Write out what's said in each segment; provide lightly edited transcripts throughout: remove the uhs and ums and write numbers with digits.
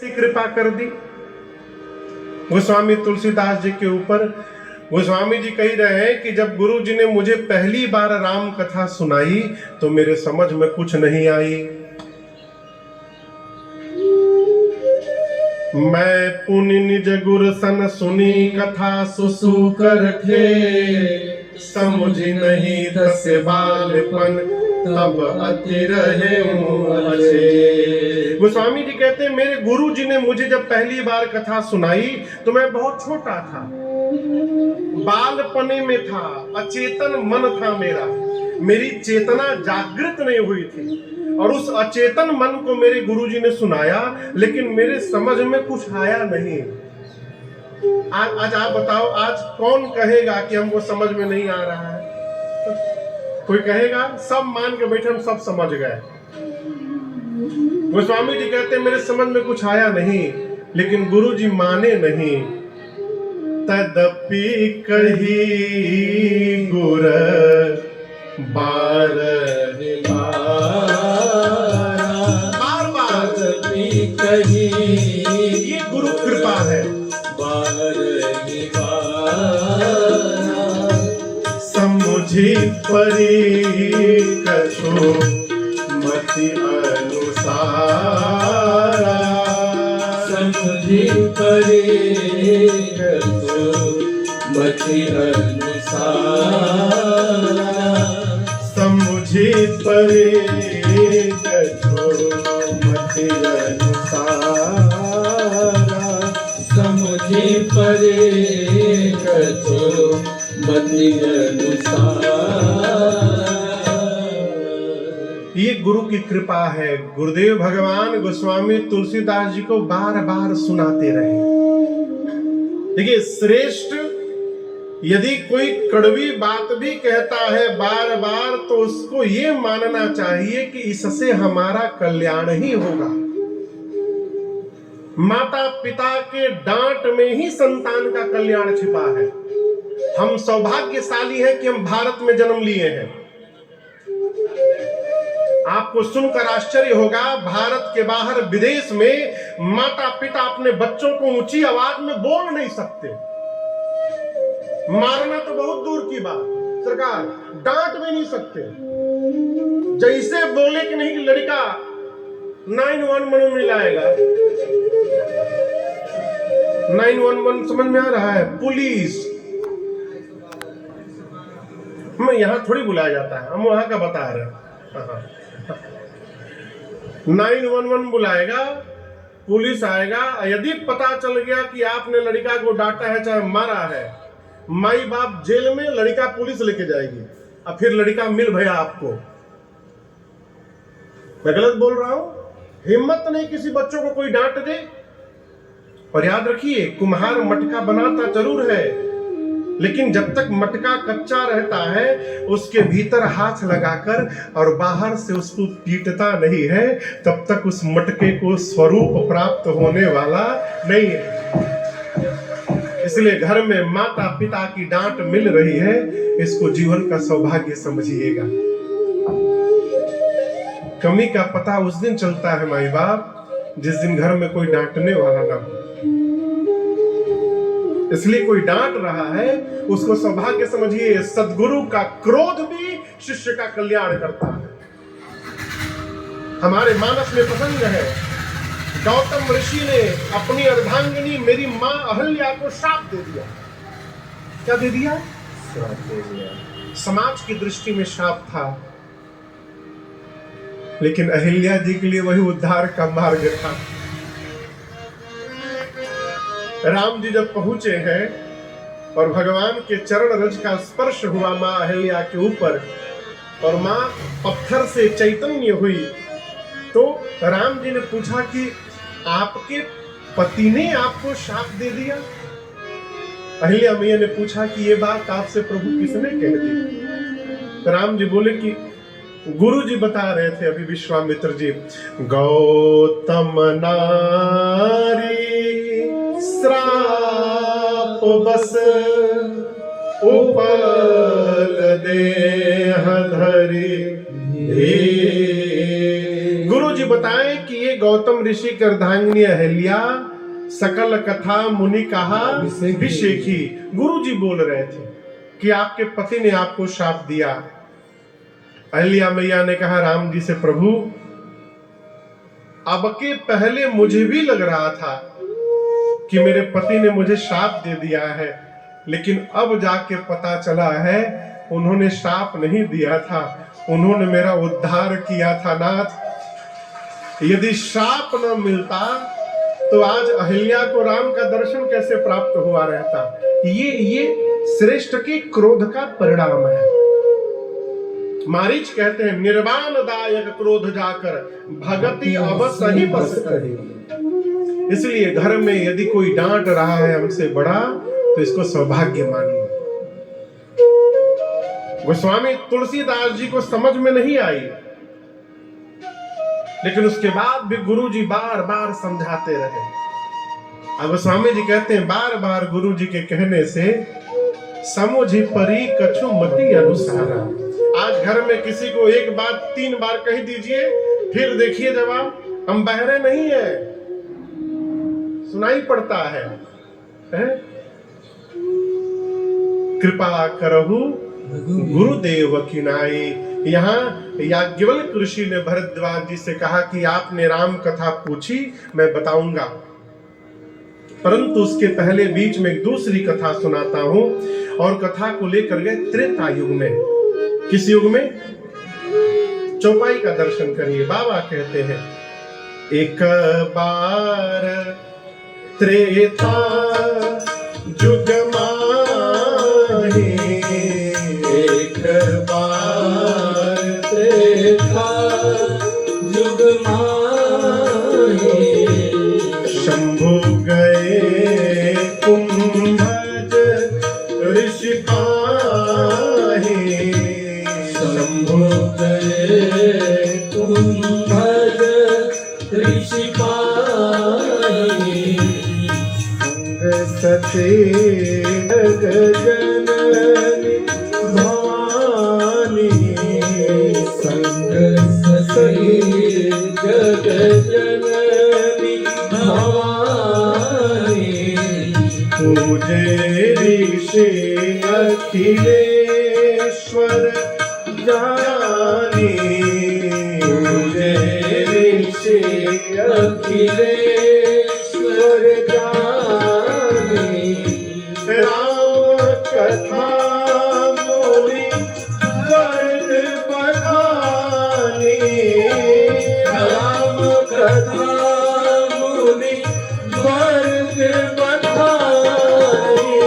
कृपा कर दी गोस्वामी तुलसीदास जी के ऊपर। गोस्वामी जी कह रहे हैं कि जब गुरु जी ने मुझे पहली बार राम कथा सुनाई तो मेरे समझ में कुछ नहीं आई। मैं पुनि निज गुर सन सुनी कथा सुसु कर थे, समझी नहीं दस बालपन तब अति रहे अच्छे। गोस्वामी जी कहते हैं मेरे गुरु जी ने मुझे जब पहली बार कथा सुनाई तो मैं बहुत छोटा था, बालपने में था, अचेतन मन था मेरी चेतना जागृत नहीं हुई थी और उस अचेतन मन को मेरे गुरुजी ने सुनाया, लेकिन मेरे समझ में कुछ आया नहीं। आज आप बताओ, आज कौन कहेगा कि हमको समझ में नहीं आ रहा है? कोई कहेगा? सब मान के बैठे हम सब समझ गए। गोस्वामी जी कहते मेरे समझ में कुछ आया नहीं, लेकिन गुरुजी माने नहीं। तदपि कही गुर बार बार कही, ये गुरु कृपा है। समुझी परी कछो मति अनुसार, समुझी परी कछो मति अनुसार, समुझी परी कछो मति अनुसार, समुझी परी कछो मति अनुसार। ये गुरु की कृपा है। गुरुदेव भगवान गोस्वामी तुलसीदास जी को बार बार सुनाते रहे। देखिए, श्रेष्ठ यदि कोई कड़वी बात भी कहता है बार बार तो उसको ये मानना चाहिए कि इससे हमारा कल्याण ही होगा। माता पिता के डांट में ही संतान का कल्याण छिपा है। हम सौभाग्यशाली हैं कि हम भारत में जन्म लिए हैं। आपको सुनकर आश्चर्य होगा, भारत के बाहर विदेश में माता पिता अपने बच्चों को ऊंची आवाज में बोल नहीं सकते। मारना तो बहुत दूर की बात, सरकार डांट भी नहीं सकते। जैसे बोले कि नहीं कि लड़का 911 में लाएगा। 911 समझ में आ रहा है? पुलिस मैं यहां थोड़ी बुलाया जाता है, हम वहां का बता रहे हैं। 911 बुलाएगा, पुलिस आएगा। यदि पता चल गया कि आपने लड़का को डांटा है चाहे मारा है, माई बाप जेल में, लड़का पुलिस लेके जाएगी और फिर लड़का मिल भैया आपको। मैं गलत बोल रहा हूं? हिम्मत नहीं किसी बच्चों को कोई डांट दे। और याद रखिए, कुम्हार मटका बनाता जरूर है, लेकिन जब तक मटका कच्चा रहता है उसके भीतर हाथ लगाकर और बाहर से उसको पीटता नहीं है, तब तक उस मटके को स्वरूप प्राप्त होने वाला नहीं है। इसलिए घर में माता पिता की डांट मिल रही है, इसको जीवन का सौभाग्य समझिएगा। कमी का पता उस दिन चलता है माई बाप जिस दिन घर में कोई डांटने वाला ना हो। इसलिए कोई डांट रहा है उसको सौभाग्य समझिए। सद्गुरु का क्रोध भी शिष्य का कल्याण करता है। हमारे मानस में प्रसंग है, गौतम ऋषि ने अपनी अर्धांगिनी मेरी मां अहल्या को श्राप दे दिया। क्या दे दिया? श्राप दे दिया। समाज की दृष्टि में श्राप था, लेकिन अहिल्या जी के लिए वही उद्धार का मार्ग था। राम जी जब पहुंचे हैं और भगवान के चरण रज का स्पर्श हुआ मां अहिल्या के ऊपर और मां पत्थर से चैतन्य हुई, तो राम जी ने पूछा कि आपके पति ने आपको शाप दे दिया? अहिल्या मैया ने पूछा कि ये बात आपसे प्रभु किसने कह दी? राम जी बोले कि गुरु जी बता रहे थे अभी विश्वामित्र जी। गौतम नारी श्राप बस उपल देह धरी, गुरु जी बताएं कि ये गौतम ऋषि की अर्धांगिनी अहिल्या सकल कथा मुनि कहा विषेखी। गुरु जी बोल रहे थे कि आपके पति ने आपको शाप दिया। अहिल्या मैया ने कहा राम जी से, प्रभु अब के पहले मुझे भी लग रहा था कि मेरे पति ने मुझे शाप दे दिया है, लेकिन अब जाके पता चला है उन्होंने शाप नहीं दिया था, उन्होंने मेरा उद्धार किया था। नाथ, यदि शाप न मिलता तो आज अहिल्या को राम का दर्शन कैसे प्राप्त हुआ रहता। ये श्रेष्ठ के क्रोध का परिणाम है। मारीच कहते हैं, निर्वाण दायक क्रोध जाकर भगति अवश्य ही बस करे। इसलिए घर में यदि कोई डांट रहा है हमसे बड़ा, तो इसको सौभाग्य मानिए। गोस्वामी तुलसीदास जी को समझ में नहीं आई, लेकिन उसके बाद भी गुरु जी बार बार समझाते रहे। अब गोस्वामी जी कहते हैं, बार बार गुरु जी के कहने से समुझी परी कछु मति अनुसारा। आज घर में किसी को एक बात 3 बार कह दीजिए, फिर देखिए जवाब। हम बहरे नहीं है, सुनाई पड़ता है? कृपा करहु गुरुदेव की नाई। यहाँ याज्ञवल्क ऋषि ने भरद्वाज जी से कहा कि आपने राम कथा पूछी, मैं बताऊंगा, परंतु उसके पहले बीच में एक दूसरी कथा सुनाता हूं। और कथा को लेकर गए त्रेता युग में। किस युग में? चौपाई का दर्शन करिए। बाबा कहते हैं, एक बार त्रेता युग माहे, एक बार त्रेता युग माहे, शंभु गए कुंभज ऋषि पाहे, शंभु गए कुंभज ऋषि पाहे, सते जननी भवानी, संग सती जग जननी भवानी, पूजे ऋषि अखिलेश्वर जानी, पूजे ऋषि अखिलेश्वर जानी, राम कथा मोरी वर्ग बखानी, राम कथा मुनि वर्ग बखानी,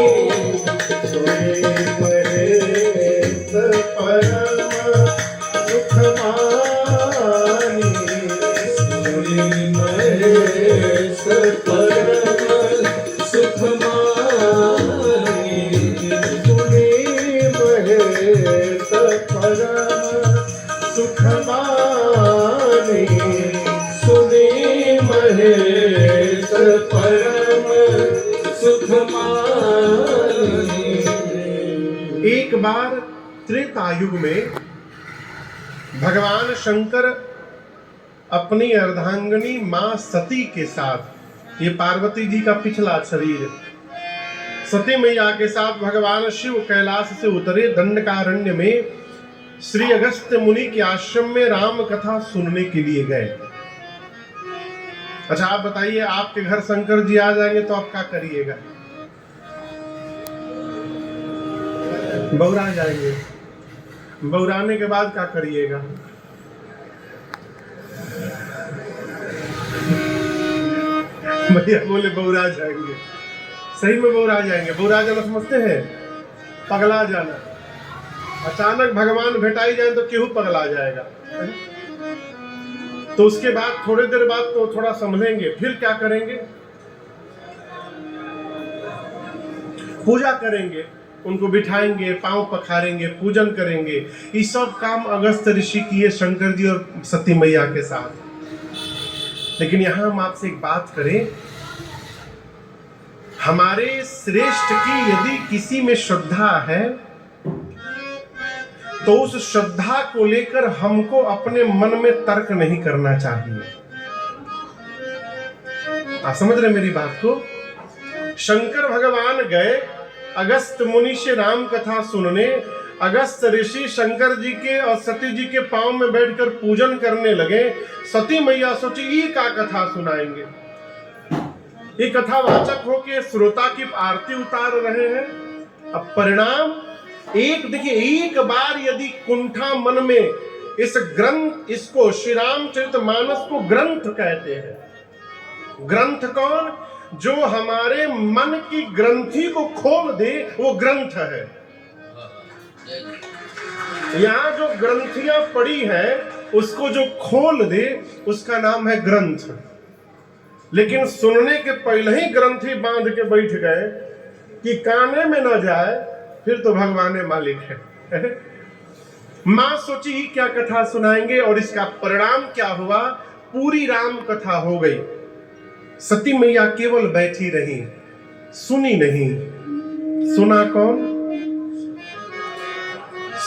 सोई महेश परम सुख मानी, सोई महेश परम सुख मानी, सुनी महेश परम सुख मानी, सुनी महेश परम सुख मानी। एक बार त्रेता युग में भगवान शंकर अपनी अर्धांगिनी मां सती के साथ, ये पार्वती जी का पिछला शरीर, सती मैया के साथ भगवान शिव कैलाश से उतरे दंडकारण्य में श्री अगस्त्य मुनि के आश्रम में राम कथा सुनने के लिए गए। अच्छा आप बताइए, आपके घर शंकर जी आ जाएंगे तो आप क्या करिएगा? बौरा जाएंगे। बौराने के बाद क्या करिएगा? भैया बोले बौरा जाएंगे। सही में बौरा जाएंगे। बौरा जाना समझते हैं? पगला जाना। अचानक भगवान भेटाई जाए तो केहू पगला जाएगा। तो उसके बाद थोड़ी देर बाद तो थोड़ा संभलेंगे, फिर क्या करेंगे? पूजा करेंगे, उनको बिठाएंगे, पांव पखारेंगे, पूजन करेंगे। ये सब काम अगस्त ऋषि किए शंकर जी और सती मैया के साथ। लेकिन यहां हम आपसे एक बात करें, हमारे श्रेष्ठ की यदि किसी में श्रद्धा है तो उस श्रद्धा को लेकर हमको अपने मन में तर्क नहीं करना चाहिए। आप समझ रहे मेरी बात को? शंकर भगवान गए अगस्त मुनि से राम कथा सुनने। अगस्त ऋषि शंकर जी के और सती जी के पांव में बैठकर पूजन करने लगे। सती मैया सोची ये का कथा सुनाएंगे, ये कथावाचक हो के श्रोता की आरती उतार रहे हैं। अब परिणाम देखिए, एक बार यदि कुंठा मन में इस ग्रंथ, इसको श्री रामचरितमानस को ग्रंथ कहते हैं। ग्रंथ कौन? जो हमारे मन की ग्रंथि को खोल दे वो ग्रंथ है। यहां जो ग्रंथियां पड़ी हैं उसको जो खोल दे उसका नाम है ग्रंथ। लेकिन सुनने के पहले ही ग्रंथि बांध के बैठ गए कि काने में न जाए, फिर तो भगवान मालिक है। मां सोची क्या कथा सुनाएंगे, और इसका परिणाम क्या हुआ? पूरी राम कथा हो गई। सती मैया केवल बैठी रही, सुनी नहीं। सुना कौन?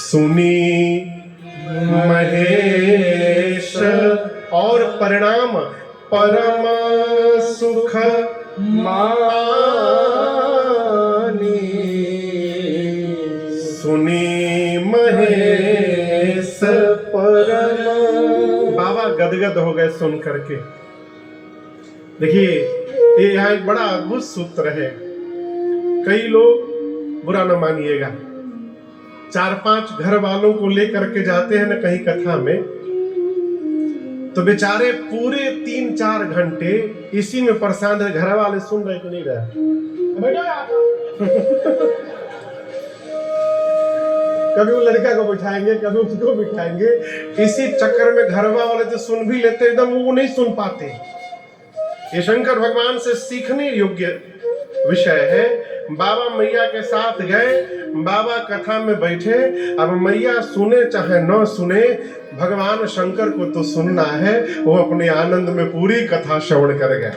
सुनी महेश, और परिणाम परम सुख मानी। सुनी महेश परम, बाबा गदगद हो गए सुन करके। देखिए, ये यहाँ एक बड़ा अद्भुत सूत्र है। कई लोग बुरा न मानिएगा, 4-5 घर वालों को लेकर के जाते हैं ना कहीं कथा में, तो बेचारे पूरे 3-4 घंटे इसी में परेशान रहे। घर वाले सुन रहे कि नहीं रहे? कभी वो लड़का को बिठाएंगे, कभी उसको बिठाएंगे। इसी चक्कर में घर वाले तो सुन भी लेते, एकदम वो नहीं सुन पाते। ये शंकर भगवान से सीखने योग्य विषय है। बाबा मैया के साथ गए, बाबा कथा में बैठे। अब मैया सुने चाहे न सुने, भगवान शंकर को तो सुनना है। वो अपने आनंद में पूरी कथा श्रवण कर गए।